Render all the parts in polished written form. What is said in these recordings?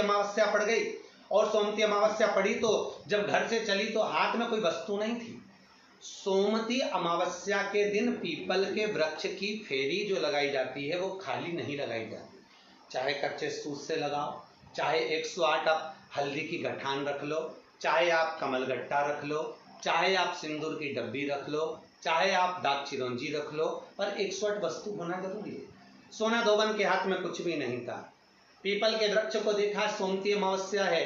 अमावस्या पड़ गई, और सोमती अमावस्या पड़ी तो जब घर से चली तो हाथ में कोई वस्तु नहीं थी। सोमती अमावस्या के दिन पीपल के वृक्ष की फेरी जो लगाई जाती है वो खाली नहीं लगाई जाती, चाहे कच्चे सूत से लगाओ, चाहे 108 आप हल्दी की गठान रख लो, चाहे आप कमलगट्टा रख लो, चाहे आप सिंदूर की डब्बी रख लो, चाहे आप दाग चिरौंजी रख लो, पर 108 वस्तु होना जरूरी है। सोना धोबन के हाथ में कुछ भी नहीं था। पीपल के वृक्ष को देखा, सोमती अमावस्या है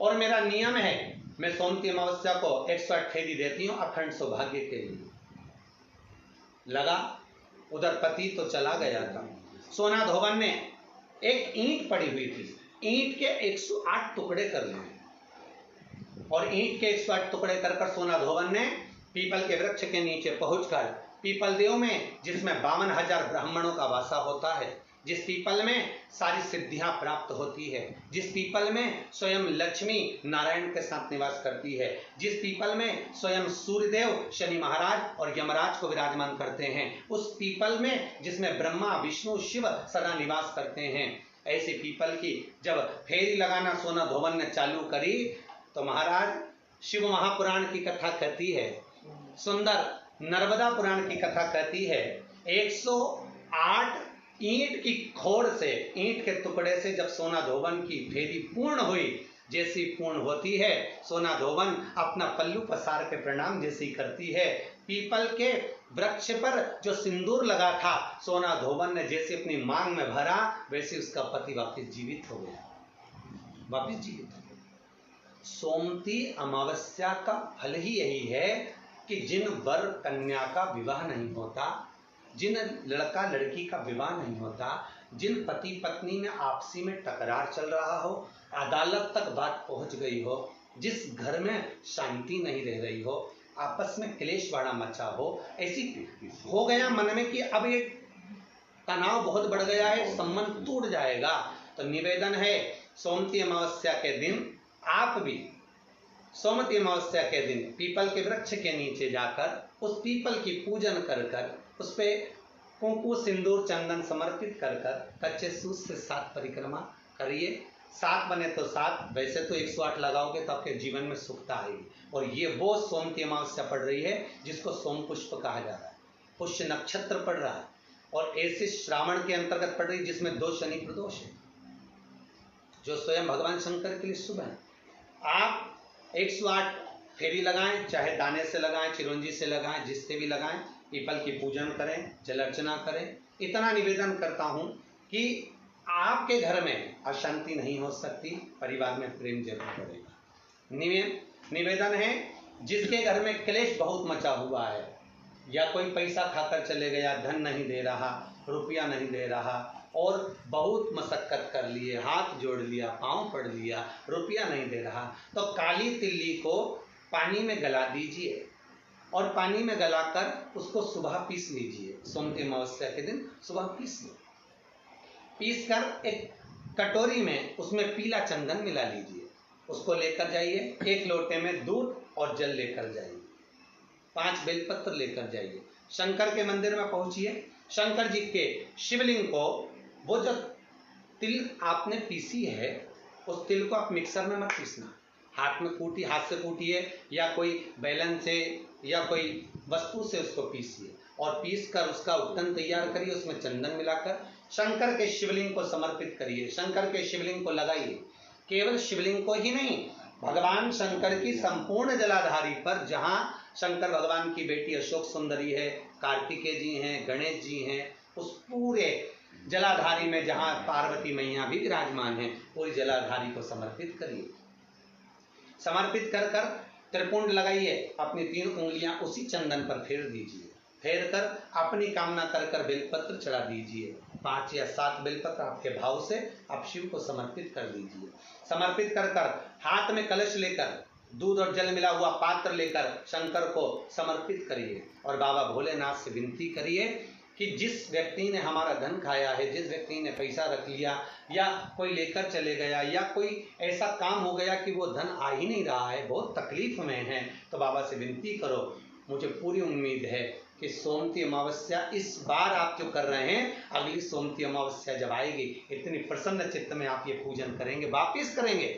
और मेरा नियम है मैं सोमती अमावस्या को 108 फेरी देती हूँ अखंड सौभाग्य के लिए। लगा, उधर पति तो चला गया था। सोना धोबन ने एक ईंट पड़ी हुई थी, ईंट के 108 टुकड़े कर लिए, और ईंट के 108 टुकड़े कर सोना धोबन ने पीपल के वृक्ष के नीचे पहुंचकर पीपल देव में, जिसमें 52,000 ब्राह्मणों का वासा होता है, जिस पीपल में सारी सिद्धियां प्राप्त होती है, जिस पीपल में स्वयं लक्ष्मी नारायण के साथ निवास करती है, जिस पीपल में स्वयं सूर्यदेव, शनि महाराज और यमराज को विराजमान करते हैं, उस पीपल में जिसमें ब्रह्मा विष्णु शिव सदा निवास करते हैं, ऐसे पीपल की जब फेरी लगाना सोना धोबन ने चालू करी तो महाराज शिव महापुराण की कथा कहती है, सुंदर नर्मदा पुराण की कथा कहती है, 108 ईंट की खोड़ से, ईंट के टुकड़े से जब सोना धोबन की फेरी पूर्ण हुई, जैसी पूर्ण होती है सोना धोबन अपना पल्लू पसार के प्रणाम जैसी करती है, पीपल के वृक्ष पर जो सिंदूर लगा था सोना धोबन ने जैसे अपनी मांग में भरा, वैसे उसका पति वापस जीवित हो गया, वापस जीवित हो गया। सोमती अमावस्या का फल ही यही है कि जिन वर कन्या का विवाह नहीं होता, जिन लड़का लड़की का विवाह नहीं होता, जिन पति पत्नी में आपसी में टकरार चल रहा हो, अदालत तक बात पहुंच गई हो, जिस घर में शांति नहीं रह रही हो, आपस में क्लेश बड़ा मचा हो, ऐसी हो गया मन में कि अब ये तनाव बहुत बढ़ गया है, संबंध टूट जाएगा, तो निवेदन है सोमती अमावस्या के दिन आप भी सोमती अमावस्या के दिन पीपल के वृक्ष के नीचे जाकर उस पीपल की पूजन कर कर उस पे कुंकु सिंदूर चंदन समर्पित कर कर कच्चे सूत से 7 परिक्रमा करिए। 7 बने तो 7, वैसे तो 108 लगाओगे तो आपके जीवन में सुखता आएगी। और ये वो सोमती अमावस्या पड़ रही है जिसको सोम पुष्प कहा जा रहा है, पुष्य नक्षत्र पड़ रहा है, और ऐसे श्रावण के अंतर्गत पड़ रही है जिसमें 2 शनि प्रदोष है, जो स्वयं भगवान शंकर के लिए शुभ है। आप 108 फेरी लगाएं, चाहे दाने से लगाएं, चिरौंजी से लगाएं, जिससे भी लगाएं, पीपल की पूजन करें, जल अर्चना करें। इतना निवेदन करता हूं कि आपके घर में अशांति नहीं हो सकती, परिवार में प्रेम जरूर बढ़ेगा। निवेदन है जिसके घर में क्लेश बहुत मचा हुआ है, या कोई पैसा खाकर चले गया, धन नहीं दे रहा, रुपया नहीं दे रहा, और बहुत मशक्कत कर लिए, हाथ जोड़ लिया, पांव पड़ लिया, रुपया नहीं दे रहा, तो काली तिल्ली को पानी में गला दीजिए, और पानी में गलाकर उसको सुबह पीस लीजिए। सोमती अमावस्या के दिन सुबह पीस लो, पीस कर एक कटोरी में उसमें पीला चंदन मिला लीजिए, उसको लेकर जाइए, 1 लोटे में दूध और जल लेकर जाइए, 5 बेलपत्र लेकर जाइए, शंकर के मंदिर में पहुंचिए, शंकर जी के शिवलिंग को, वो जो तिल आपने पीसी है उस तिल को आप मिक्सर में मत पीसना, हाथ में कूटी, हाथ से कूटिए या कोई बैलन से या कोई वस्तु से उसको पीसिए, और पीस कर उसका उत्तन तैयार करिए, उसमें चंदन मिलाकर शंकर के शिवलिंग को समर्पित करिए, शंकर के शिवलिंग को लगाइए। केवल शिवलिंग को ही नहीं, भगवान शंकर की संपूर्ण जलाधारी पर, जहाँ शंकर भगवान की बेटी अशोक सुंदरी है, कार्तिकेय जी हैं, गणेश जी हैं, उस पूरे जलाधारी में जहाँ पार्वती मैया भी विराजमान है, पूरी जलाधारी को समर्पित करिए। समर्पित कर कर त्रिपुंड लगाइए, अपनी 3 उंगलियां उसी चंदन पर फेर दीजिए, फेर कर अपनी कामना कर कर बेलपत्र चढ़ा दीजिए, 5 या 7 बेलपत्र आपके भाव से आप शिव को समर्पित कर दीजिए। समर्पित कर कर हाथ में कलश लेकर, दूध और जल मिला हुआ पात्र लेकर शंकर को समर्पित करिए, और बाबा भोलेनाथ से विनती करिए कि जिस व्यक्ति ने हमारा धन खाया है, जिस व्यक्ति ने पैसा रख लिया, या कोई लेकर चले गया, या कोई ऐसा काम हो गया कि वो धन आ ही नहीं रहा है, बहुत तकलीफ में है, तो बाबा से विनती करो, मुझे पूरी उम्मीद है कि सोमती अमावस्या इस बार आप जो कर रहे हैं, अगली सोमती अमावस्या जब आएगी, इतनी प्रसन्न चित्त में आप ये पूजन करेंगे, वापिस करेंगे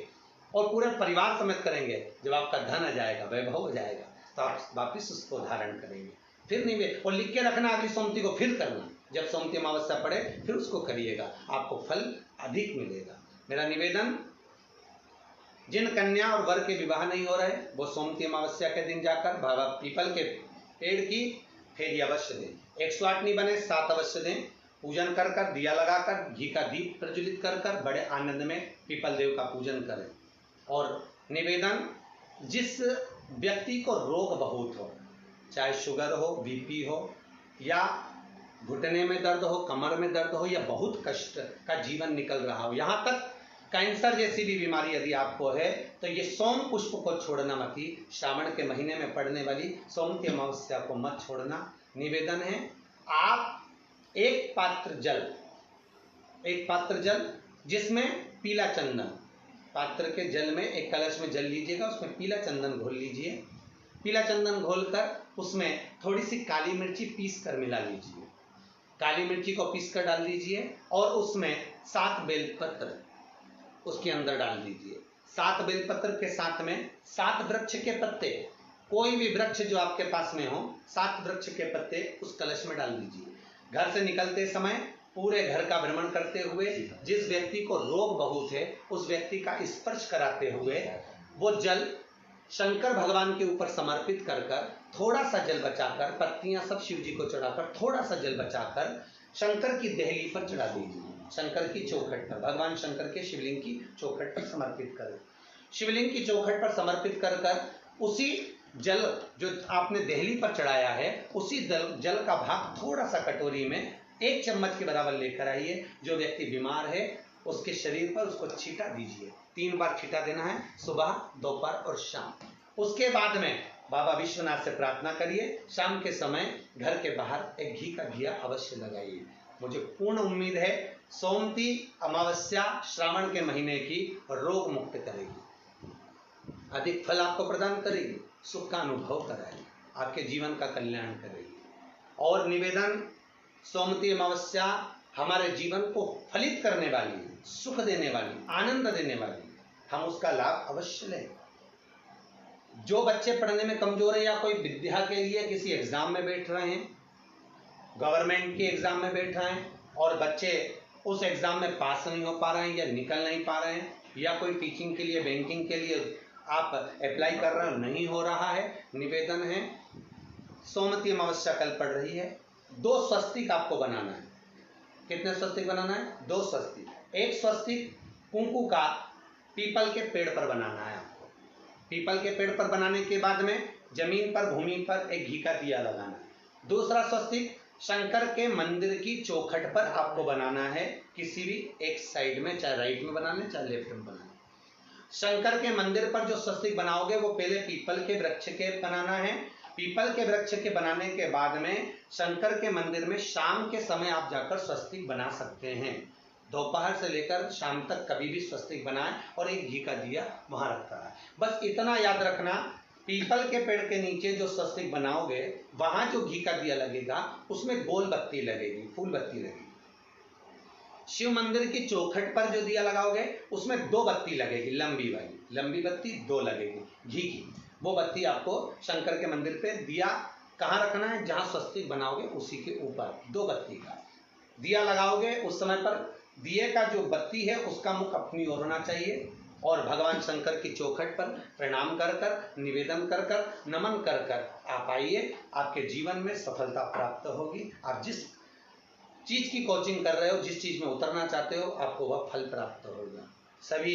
और पूरे परिवार समेत करेंगे। जब आपका धन आ जाएगा, वैभव हो जाएगा, तो आप वापिस उसको धारण करेंगे। फिर नहीं और लिख के रखना, अगली सोमती को फिर करना, जब सोमती अमावस्या पड़े फिर उसको करिएगा, आपको फल अधिक मिलेगा। मेरा निवेदन, जिन कन्या और वर के विवाह नहीं हो रहे, वो सोमती अमावस्या के दिन जाकर बाबा पीपल के पेड़ की फेरी अवश्य दें। 108 नहीं बने 7 अवश्य दें। पूजन कर कर, दिया लगाकर, घी का दीप प्रज्वलित कर कर बड़े आनंद में पीपल देव का पूजन करें। और निवेदन, जिस व्यक्ति को रोग बहुत हो, चाहे शुगर हो, बीपी हो, या घुटने में दर्द हो, कमर में दर्द हो, या बहुत कष्ट का जीवन निकल रहा हो, यहाँ तक कैंसर जैसी भी बीमारी यदि आपको है, तो ये सोम पुष्प को छोड़ना मत ही। श्रावण के महीने में पड़ने वाली सोमती अमावस्या को मत छोड़ना। निवेदन है, आप एक पात्र जल जिसमें पीला चंदन, पात्र के जल में एक कलश में जल लीजिएगा, उसमें पीला चंदन घोल लीजिए। पीला चंदन घोलकर उसमें थोड़ी सी काली मिर्ची पीस कर मिला लीजिए। काली मिर्ची को पीस कर डाल दीजिए और उसमें 7 बेलपत्र उसके अंदर डाल दीजिए। 7 बेलपत्र के साथ में 7 वृक्ष के पत्ते, कोई भी वृक्ष जो आपके पास में हो, 7 वृक्ष के पत्ते उस कलश में डाल दीजिए। घर से निकलते समय पूरे घर का भ्रमण करते हुए, जिस व्यक्ति को रोग बहुत है उस व्यक्ति का स्पर्श कराते हुए वो जल शंकर भगवान के ऊपर समर्पित कर कर, थोड़ा सा जल बचाकर, पत्तियां सब शिव जी को चढ़ाकर, थोड़ा सा जल बचाकर शंकर की देहली पर चढ़ा दीजिए। शंकर की चौखट पर, भगवान शंकर के शिवलिंग की चौखट पर समर्पित करें। शिवलिंग की चौखट पर समर्पित कर कर उसी जल जो आपने देहली पर चढ़ाया है, उसी जल का भाग थोड़ा सा कटोरी में 1 चम्मच के बराबर लेकर आइए। जो व्यक्ति बीमार है उसके शरीर पर उसको छींटा दीजिए। 3 बार छींटा देना है, सुबह, दोपहर और शाम। उसके बाद में बाबा विश्वनाथ से प्रार्थना करिए। शाम के समय घर के बाहर एक घी का दिया अवश्य लगाइए। मुझे पूर्ण उम्मीद है सोमती अमावस्या श्रावण के महीने की रोग मुक्त करेगी, अधिक फल आपको प्रदान करेगी, सुख का अनुभव कराएगी, आपके जीवन का कल्याण करेगी। और निवेदन, सोमती अमावस्या हमारे जीवन को फलित करने वाली, सुख देने वाली, आनंद देने वाली, हम उसका लाभ अवश्य लें। जो बच्चे पढ़ने में कमजोर है या कोई विद्या के लिए किसी एग्जाम में बैठ रहे हैं, गवर्नमेंट के एग्जाम में बैठ रहे हैं और बच्चे उस एग्जाम में पास नहीं हो पा रहे हैं या निकल नहीं पा रहे हैं, या कोई टीचिंग के लिए, बैंकिंग के लिए आप अप्लाई कर रहे हो, नहीं हो रहा है, निवेदन है, सोमती अमावस्या कल पड़ रही है, 2 स्वस्तिक आपको बनाना है। कितने स्वस्तिक बनाना है? 2 स्वस्तिक। एक स्वस्तिक कुंकू का पीपल के पेड़ पर बनाना है आपको। पीपल के पेड़ पर बनाने के बाद में जमीन पर, भूमि पर एक घी का दिया लगाना है। दूसरा स्वस्तिक शंकर के मंदिर की चौखट पर आपको बनाना है, किसी भी एक साइड में, चाहे राइट में बना लें चाहे लेफ्ट में बना लें। शंकर के मंदिर पर जो स्वस्तिक बनाओगे वो पहले पीपल के वृक्ष के बनाना है। पीपल के वृक्ष के बनाने के बाद में शंकर के मंदिर में शाम के समय आप जाकर स्वस्तिक बना सकते हैं। दोपहर से लेकर शाम तक कभी भी स्वस्तिक बनाएं और एक घी का दिया वहां रखता है। बस इतना याद रखना, पीपल के पेड़ के नीचे जो स्वस्तिक बनाओगे वहां जो घी का दिया लगेगा उसमें गोल बत्ती लगेगी, फूल बत्ती लगेगी। शिव मंदिर की चौखट पर जो दिया लगाओगे उसमें 2 बत्ती लगेगी, लंबी वाली, लंबी बत्ती 2 लगेगी घी की। वो बत्ती आपको शंकर के मंदिर पे दिया कहाँ रखना है? जहां स्वस्तिक बनाओगे उसी के ऊपर 2 बत्ती का दिया लगाओगे। उस समय पर दिए का जो बत्ती है उसका मुख अपनी ओर होना चाहिए और भगवान शंकर की चौखट पर प्रणाम कर कर, निवेदन कर कर, नमन कर कर आप आइए। आपके जीवन में सफलता प्राप्त होगी। आप जिस चीज की कोचिंग कर रहे हो, जिस चीज में उतरना चाहते हो, आपको वह फल प्राप्त होगा। सभी